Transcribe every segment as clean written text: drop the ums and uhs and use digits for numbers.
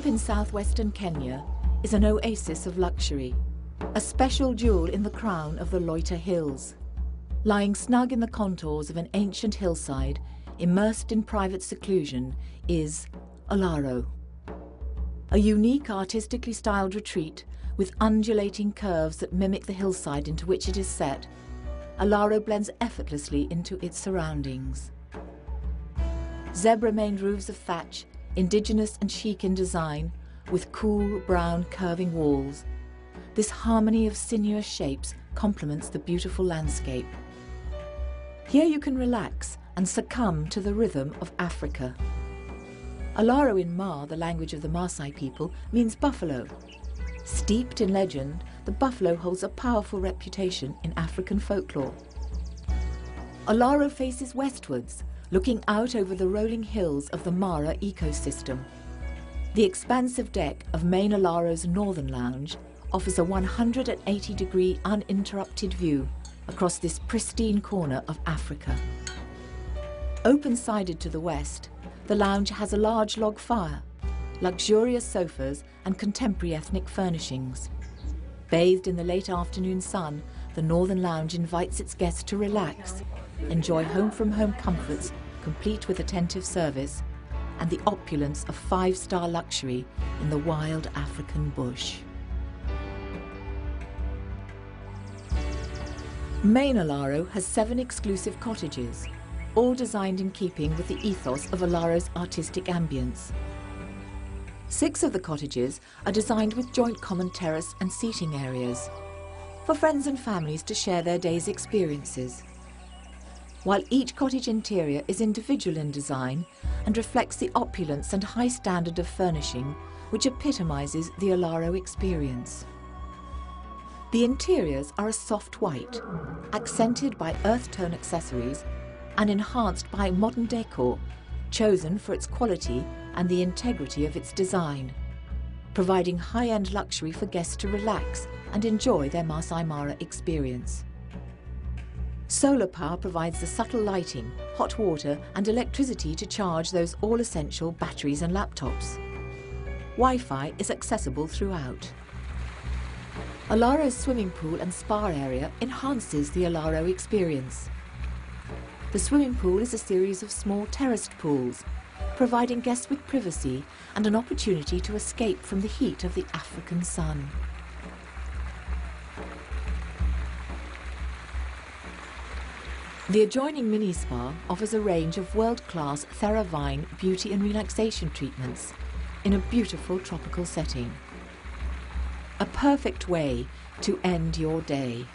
Deep in southwestern Kenya is an oasis of luxury, a special jewel in the crown of the Loita Hills. Lying snug in the contours of an ancient hillside, immersed in private seclusion, is Olarro. A unique artistically styled retreat with undulating curves that mimic the hillside into which it is set, Olarro blends effortlessly into its surroundings. Zebra-maned roofs of thatch, indigenous and chic in design, with cool brown curving walls, this harmony of sinuous shapes complements the beautiful landscape. Here you can relax and succumb to the rhythm of Africa. Olarro in Ma, the language of the Maasai people, means buffalo. Steeped in legend, the buffalo holds a powerful reputation in African folklore. Olarro faces westwards, looking out over the rolling hills of the Mara ecosystem. The expansive deck of main Olarro's northern lounge offers a 180-degree uninterrupted view across this pristine corner of Africa. Open-sided to the west, the lounge has a large log fire, luxurious sofas and contemporary ethnic furnishings. Bathed in the late afternoon sun, the northern lounge invites its guests to relax, enjoy home-from-home comforts complete with attentive service, and the opulence of five-star luxury in the wild African bush. Main Olarro has 7 exclusive cottages, all designed in keeping with the ethos of Olarro's artistic ambience. 6 of the cottages are designed with joint common terrace and seating areas, for friends and families to share their day's experiences. While each cottage interior is individual in design and reflects the opulence and high standard of furnishing which epitomizes the Olarro experience. The interiors are a soft white, accented by earth tone accessories and enhanced by modern decor, chosen for its quality and the integrity of its design, providing high-end luxury for guests to relax and enjoy their Masai Mara experience. Solar power provides the subtle lighting, hot water and electricity to charge those all-essential batteries and laptops. Wi-Fi is accessible throughout. Olarro's swimming pool and spa area enhances the Olarro experience. The swimming pool is a series of small terraced pools, providing guests with privacy and an opportunity to escape from the heat of the African sun. The adjoining mini-spa offers a range of world-class Theravine beauty and relaxation treatments in a beautiful tropical setting. A perfect way to end your day.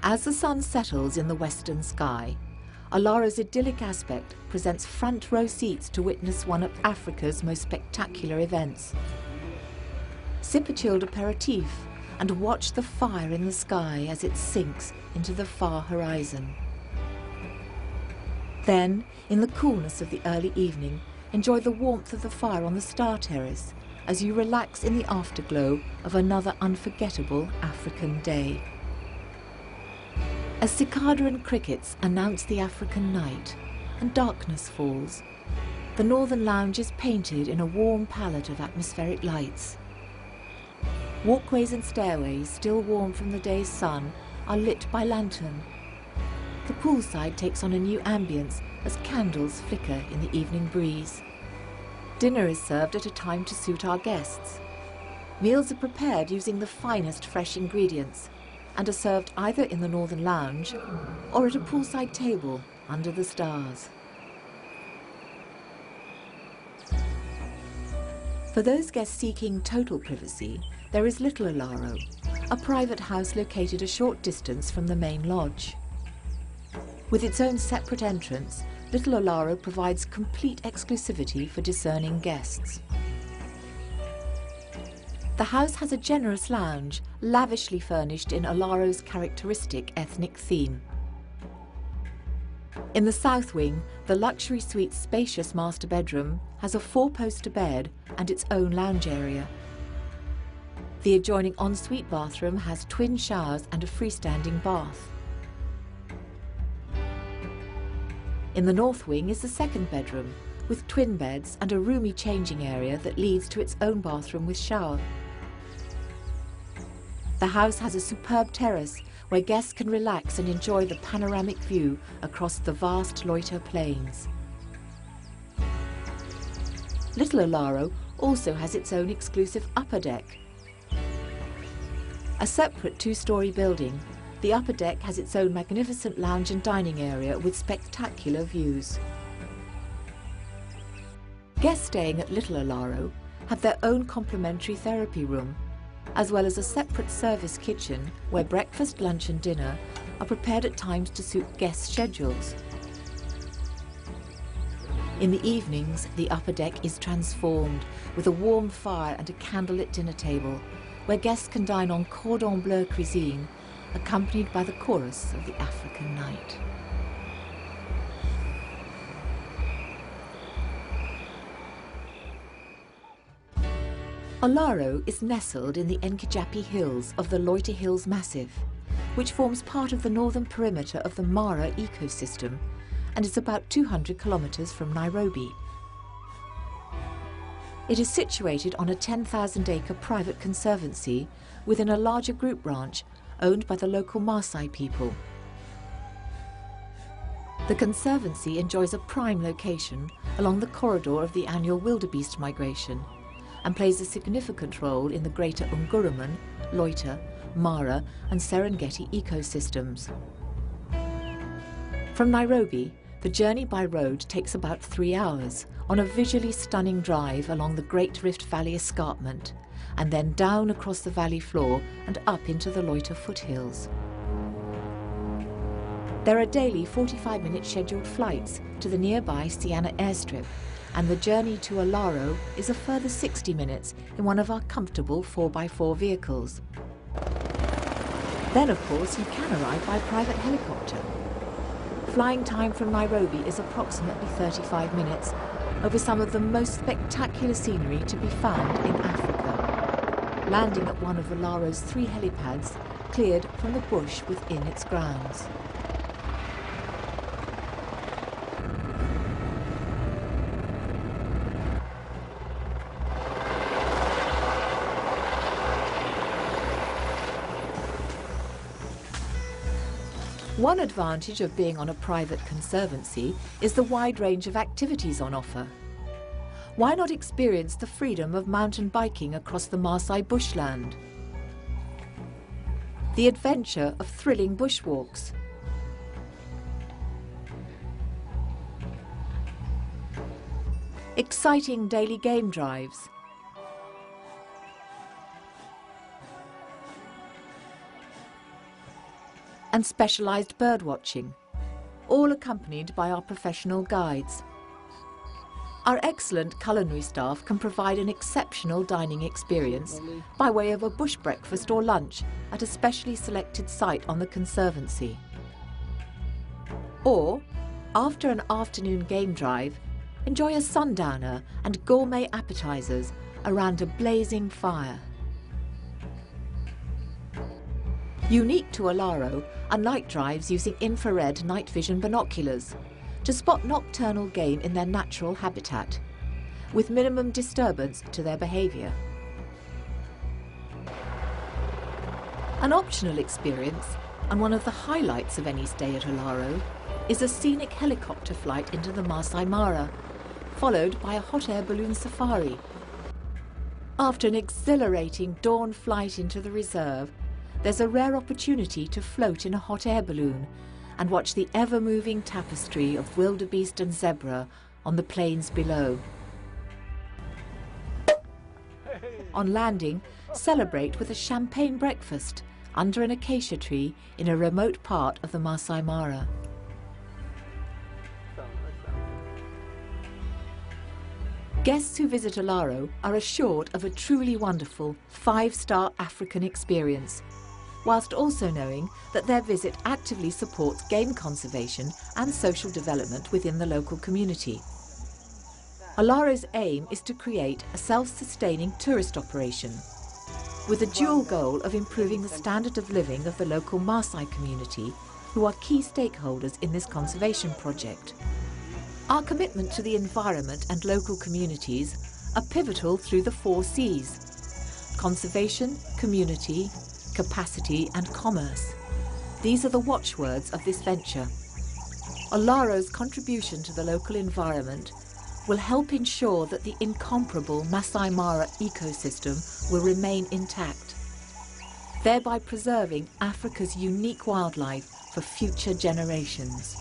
As the sun settles in the western sky, Olarro's idyllic aspect presents front row seats to witness one of Africa's most spectacular events. Sip a chilled aperitif and watch the fire in the sky as it sinks into the far horizon. Then, in the coolness of the early evening, enjoy the warmth of the fire on the star terrace as you relax in the afterglow of another unforgettable African day. As cicada and crickets announce the African night and darkness falls, the northern lounge is painted in a warm palette of atmospheric lights. Walkways and stairways, still warm from the day's sun, are lit by lantern. The poolside takes on a new ambience as candles flicker in the evening breeze. Dinner is served at a time to suit our guests. Meals are prepared using the finest fresh ingredients and are served either in the northern lounge or at a poolside table under the stars. For those guests seeking total privacy, there is Little Olarro, a private house located a short distance from the main lodge. With its own separate entrance, Little Olarro provides complete exclusivity for discerning guests. The house has a generous lounge, lavishly furnished in Olarro's characteristic ethnic theme. In the south wing, the luxury suite's spacious master bedroom has a 4-poster bed and its own lounge area. The adjoining ensuite bathroom has twin showers and a freestanding bath. In the north wing is the second bedroom, with twin beds and a roomy changing area that leads to its own bathroom with shower. The house has a superb terrace where guests can relax and enjoy the panoramic view across the vast Loita Plains. Little Olarro also has its own exclusive upper deck. A separate two-storey building, the upper deck has its own magnificent lounge and dining area with spectacular views. Guests staying at Little Olarro have their own complimentary therapy room, as well as a separate service kitchen where breakfast, lunch and dinner are prepared at times to suit guests' schedules. In the evenings, the upper deck is transformed with a warm fire and a candlelit dinner table where guests can dine on cordon bleu cuisine accompanied by the chorus of the African night. Olarro is nestled in the Loita Hills of the Loita Hills Massif, which forms part of the northern perimeter of the Mara ecosystem and is about 200 kilometres from Nairobi. It is situated on a 10,000-acre private conservancy within a larger group ranch owned by the local Maasai people. The conservancy enjoys a prime location along the corridor of the annual wildebeest migration and plays a significant role in the greater Nguruman, Loita, Mara and Serengeti ecosystems. From Nairobi, the journey by road takes about 3 hours on a visually stunning drive along the Great Rift Valley escarpment and then down across the valley floor and up into the Loita foothills. There are daily 45-minute scheduled flights to the nearby Siana airstrip, and the journey to Olarro is a further 60 minutes in one of our comfortable 4x4 vehicles. Then, of course, you can arrive by private helicopter. Flying time from Nairobi is approximately 35 minutes over some of the most spectacular scenery to be found in Africa, landing at one of Olarro's 3 helipads cleared from the bush within its grounds. One advantage of being on a private conservancy is the wide range of activities on offer. Why not experience the freedom of mountain biking across the Maasai bushland? The adventure of thrilling bushwalks. Exciting daily game drives. And specialised bird watching, all accompanied by our professional guides. Our excellent culinary staff can provide an exceptional dining experience by way of a bush breakfast or lunch at a specially selected site on the conservancy. Or, after an afternoon game drive, enjoy a sundowner and gourmet appetisers around a blazing fire. Unique to Olarro are night drives using infrared night vision binoculars to spot nocturnal game in their natural habitat, with minimum disturbance to their behaviour. An optional experience, and one of the highlights of any stay at Olarro, is a scenic helicopter flight into the Maasai Mara, followed by a hot air balloon safari. After an exhilarating dawn flight into the reserve, there's a rare opportunity to float in a hot air balloon and watch the ever-moving tapestry of wildebeest and zebra on the plains below. On landing, celebrate with a champagne breakfast under an acacia tree in a remote part of the Maasai Mara. Guests who visit Olarro are assured of a truly wonderful 5-star African experience, whilst also knowing that their visit actively supports game conservation and social development within the local community. Olarro's aim is to create a self-sustaining tourist operation, with a dual goal of improving the standard of living of the local Maasai community, who are key stakeholders in this conservation project. Our commitment to the environment and local communities are pivotal through the 4 Cs: conservation, community, capacity and commerce. These are the watchwords of this venture. Olarro's contribution to the local environment will help ensure that the incomparable Masai Mara ecosystem will remain intact, thereby preserving Africa's unique wildlife for future generations.